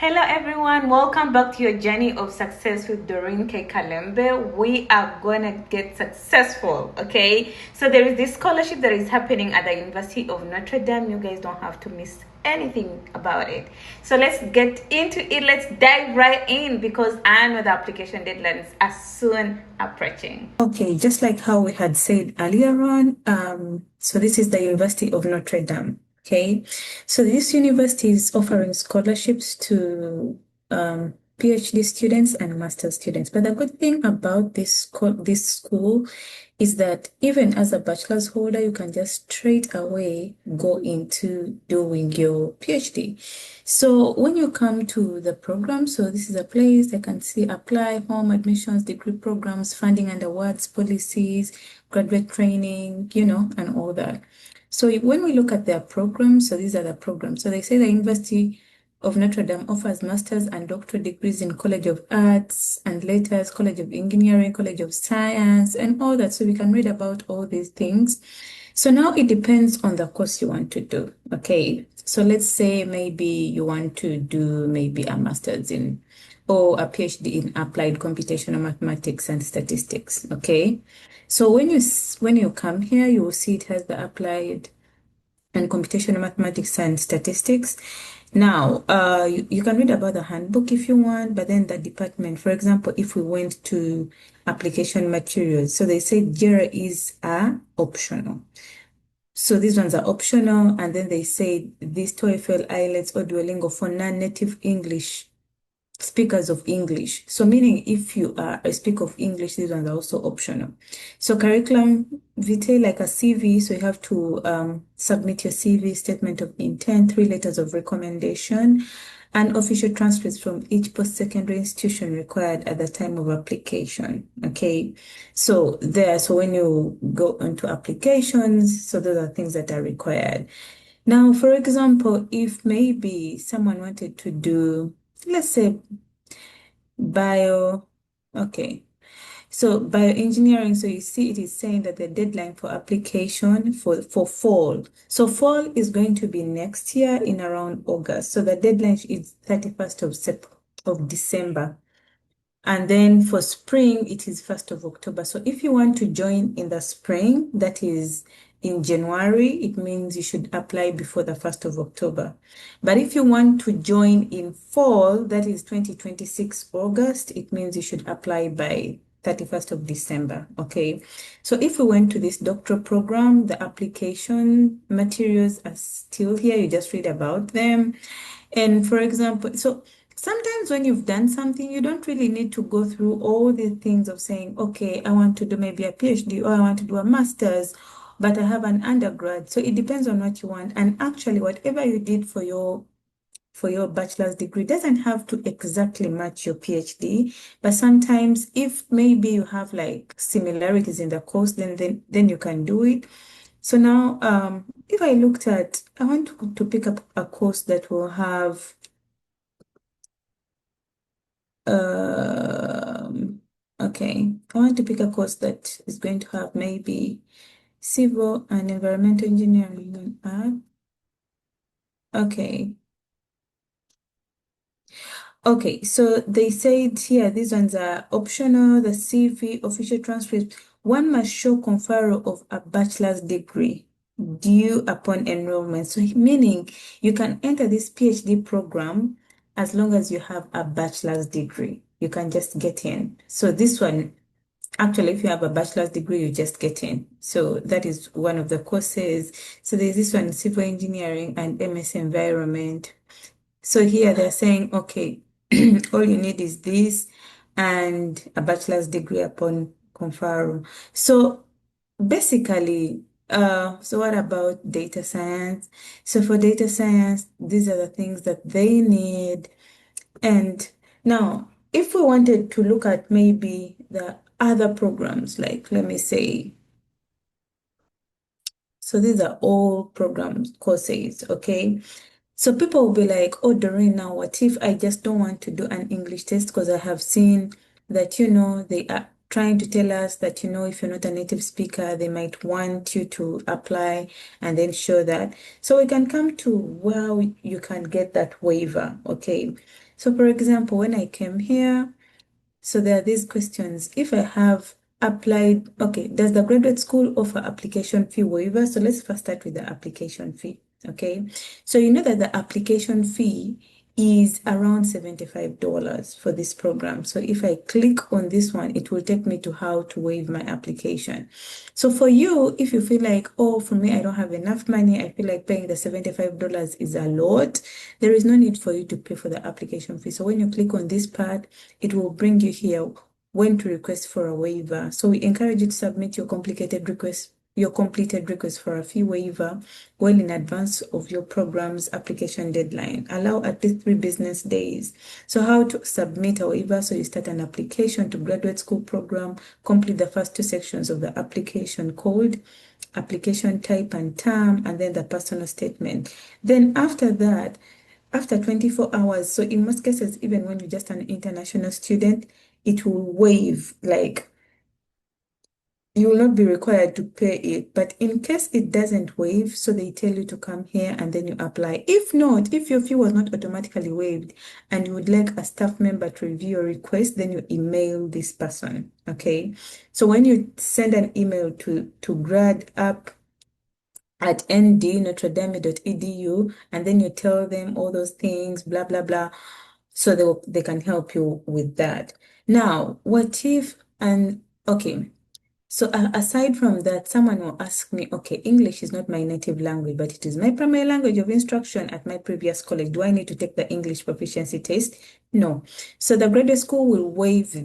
Hello everyone, welcome back to your journey of success with Doreen K. Kalembe. We are gonna get successful, okay? So there is this scholarship that is happening at the University of Notre Dame. You guys don't have to miss anything about it. So let's get into it. Let's dive right in because I know the application deadlines are soon approaching. Okay, just like how we had said earlier on, so this is the University of Notre Dame. Okay, so this university is offering scholarships to PhD students and master students. But the good thing about this school is that even as a bachelor's holder, you can just straight away go into doing your PhD. So when you come to the program, so this is a place I can see apply, home admissions, degree programs, funding and awards, policies, graduate training, and all that. So when we look at their programs, so these are the programs. So they say the University of Notre Dame offers master's and doctorate degrees in College of Arts and Letters, College of Engineering, College of Science, and all that. So we can read about all these things. So now it depends on the course you want to do. Okay. So let's say maybe you want to do maybe a master's in or a PhD in applied computational mathematics and statistics. Okay. So when you come here, you will see it has the applied and computational mathematics and statistics. Now, you can read about the handbook if you want, but then the department, for example, if we went to application materials, so they say JIRA is optional. So these ones are optional, and then they say this TOEFL, IELTS, or Duolingo for non-native English speakers of English. So meaning if you are a speaker of English, these ones are also optional. So curriculum vitae, like a CV, so you have to submit your CV, statement of intent, 3 letters of recommendation, and official transcripts from each post-secondary institution required at the time of application. Okay, so when you go into applications, so those are things that are required. Now, for example, if maybe someone wanted to do, let's say, bio, okay. So bioengineering, so you see it is saying that the deadline for application for fall. So fall is going to be next year in around August. So the deadline is 31st of December. And then for spring, it is 1st of October. So if you want to join in the spring, that is in January, it means you should apply before the 1st of October. But if you want to join in fall, that is 2026 August, it means you should apply by 31st of December. Okay. So if we went to this doctoral program, the application materials are still here. You just read about them. And for example, so sometimes when you've done something, you don't really need to go through all the things of saying, okay, I want to do maybe a PhD or I want to do a master's, but I have an undergrad. So it depends on what you want. And actually, whatever you did for your bachelor's degree doesn't have to exactly match your PhD, but sometimes if maybe you have like similarities in the course, then you can do it. So now, if I want to pick up a course that will have okay, I want to pick a course that is going to have maybe civil and environmental engineering and art. Okay. Okay, so they said here these ones are optional, the CV, official transcript. One must show conferral of a bachelor's degree due upon enrollment. So meaning you can enter this PhD program as long as you have a bachelor's degree. You can just get in. So this one, actually, if you have a bachelor's degree, you just get in. So that is one of the courses. So there's this one, civil engineering and MS environment. So here they're saying, okay, all you need is this and a bachelor's degree upon conferral. So basically, so what about data science? So for data science, these are the things that they need. And now, if we wanted to look at maybe the other programs, like let me say, so these are all programs, courses, okay? So people will be like, oh, Doreen, now what if I just don't want to do an English test because I have seen that, they are trying to tell us that, if you're not a native speaker, they might want you to apply and then show that. So we can come to where you can get that waiver, okay? So for example, when I came here, so there are these questions. If I have applied, okay, does the graduate school offer application fee waiver? So let's first start with the application fee. Okay. So you know that the application fee is around $75 for this program. So if I click on this one, it will take me to how to waive my application. So for you, if you feel like, oh, for me, I don't have enough money, I feel like paying the $75 is a lot, there is no need for you to pay for the application fee. So when you click on this part, it will bring you here when to request for a waiver. So we encourage you to submit your completed request for a fee waiver well in advance of your program's application deadline. Allow at least 3 business days. So how to submit a waiver? So you start an application to graduate school program, complete the first 2 sections of the application called application type and term, and then the personal statement. Then after that, after 24 hours, so in most cases, even when you're just an international student, it will waive, like you will not be required to pay it. But in case it doesn't waive, so they tell you to come here and then you apply. If not, if your fee was not automatically waived and you would like a staff member to review your request, then you email this person. Okay. So when you send an email to gradup at ndnotredame.edu and then you tell them all those things, blah, blah, blah. So they can help you with that. Now, what if, and okay, so aside from that, someone will ask me, okay, English is not my native language, but it is my primary language of instruction at my previous college. Do I need to take the English proficiency test? No. So the graduate school will waive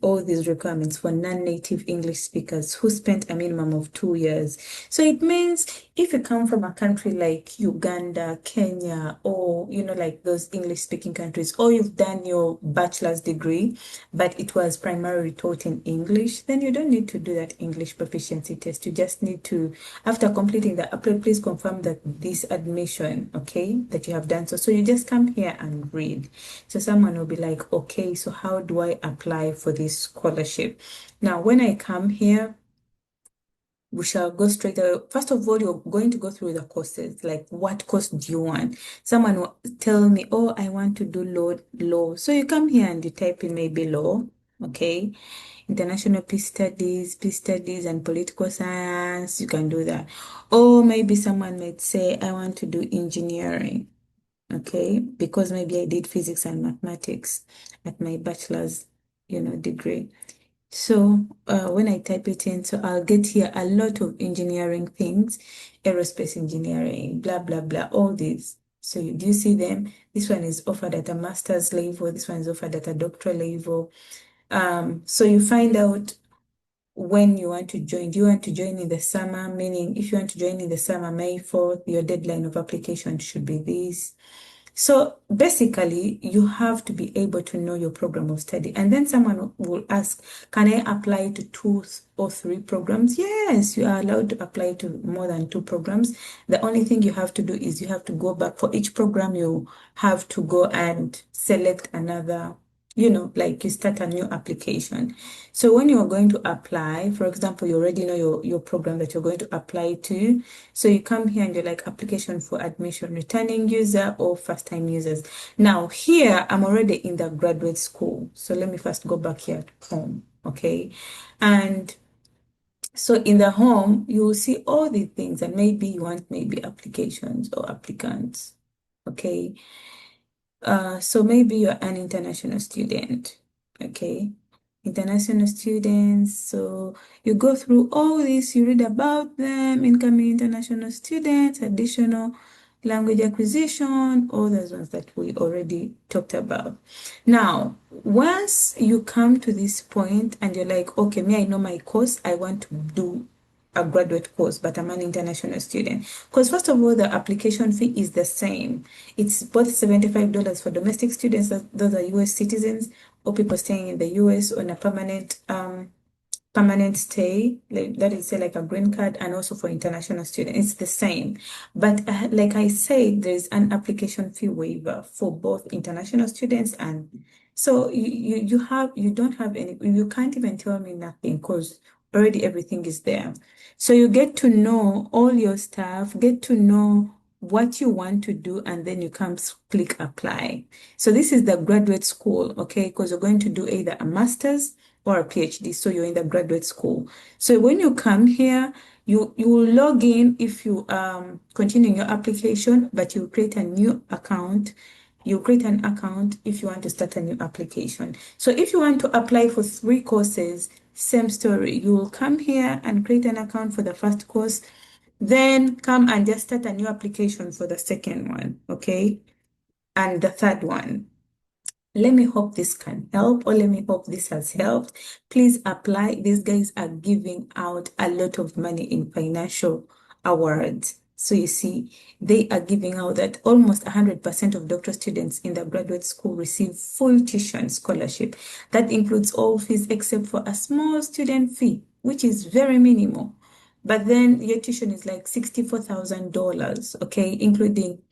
all these requirements for non-native English speakers who spent a minimum of 2 years. So it means if you come from a country like Uganda, Kenya, or, like those English speaking countries, or you've done your bachelor's degree, but it was primarily taught in English, then you don't need to do that English proficiency test. You just need to, after completing the apply, please confirm that this admission, okay, that you have done so. So you just come here and read. So someone will be like, okay, so how do I apply for this scholarship? Now, when I come here, we shall go straight away. First of all, you're going to go through the courses, like what course do you want? Someone will tell me, oh, I want to do law. So you come here and you type in maybe law, okay? International peace studies and political science, you can do that. Or maybe someone might say, I want to do engineering, okay? Because maybe I did physics and mathematics at my bachelor's, degree. So when I type it in, so I'll get here a lot of engineering things, aerospace engineering, blah, blah, blah, all these. So do you see them? This one is offered at a master's level. This one is offered at a doctoral level. So you find out when you want to join. Do you want to join in the summer? Meaning, if you want to join in the summer, May 4th, your deadline of application should be this. So basically, you have to be able to know your program of study. And then someone will ask, can I apply to 2 or 3 programs? Yes, you are allowed to apply to more than 2 programs. The only thing you have to do is you have to go back for each program, you have to go and select another, like you start a new application. So when you're going to apply, for example, you already know your program that you're going to apply to. So you come here and you're like application for admission, returning user or first time users. Now here, I'm already in the graduate school. So let me first go back here to home, okay? And so in the home, you will see all the things and maybe you want maybe applications or applicants, okay? So maybe you're an international student, okay? International students. So you go through all this, you read about them, incoming international students, additional language acquisition, all those ones that we already talked about. Now, once you come to this point and you're like, okay, me, I know my course, I want to do a graduate course, but I'm an international student. Because first of all, the application fee is the same. It's both $75 for domestic students, those are US citizens, or people staying in the US on a permanent stay, like that is say like a green card, and also for international students, it's the same. But like I said, there's an application fee waiver for both international students and so you don't have any, you can't even tell me nothing because already everything is there. So you get to know all your stuff, get to know what you want to do, and then you come click apply. So this is the graduate school, okay? Because you're going to do either a master's or a PhD. So you're in the graduate school. So when you come here, you will log in if you continue your application, but you create a new account. You create an account if you want to start a new application. So if you want to apply for 3 courses, same story. You will come here and create an account for the first course, then come and just start a new application for the second one, okay? And the third one. Let me hope this can help, or let me hope this has helped. Please apply. These guys are giving out a lot of money in financial awards. So you see, they are giving out that almost 100% of doctoral students in the graduate school receive full tuition scholarship. That includes all fees except for a small student fee, which is very minimal. But then your tuition is like $64,000, okay, including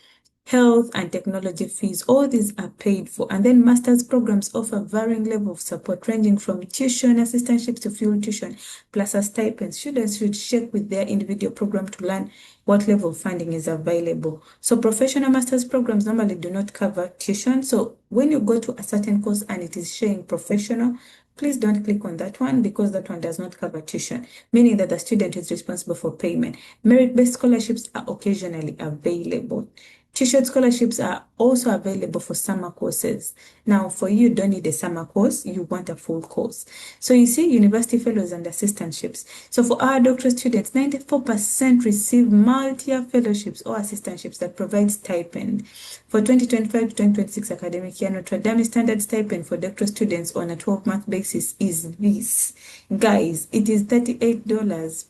health and technology fees. All these are paid for. And then master's programs offer varying level of support, ranging from tuition assistantships to full tuition, plus a stipend. Students should check with their individual program to learn what level of funding is available. So professional master's programs normally do not cover tuition. So when you go to a certain course and it is showing professional, please don't click on that one, because that one does not cover tuition, meaning that the student is responsible for payment. Merit-based scholarships are occasionally available. Tuition scholarships are also available for summer courses. Now, for you, don't need a summer course, you want a full course. So you see university fellows and assistantships. So for our doctoral students, 94% receive multi-year fellowships or assistantships that provide stipend. For 2025 to 2026 academic year, Notre Dame standard stipend for doctoral students on a 12-month basis is this. Guys, it is $38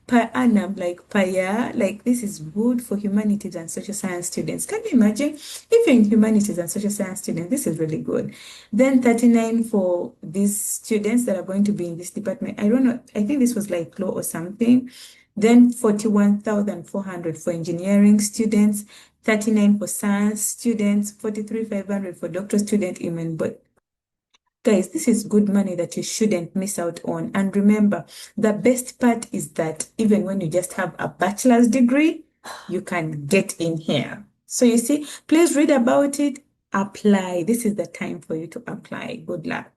per annum, like per year. Like, this is good for humanities and social science students. Can you imagine? If you're in humanities and social science students, this is really good. Then 39 for these students that are going to be in this department. I don't know, I think this was like law or something. Then 41,400 for engineering students, 39 for science students, 43,500 for doctoral student in but guys, this is good money that you shouldn't miss out on. And remember, the best part is that even when you just have a bachelor's degree, you can get in here. So you see, please read about it, apply. This is the time for you to apply. Good luck.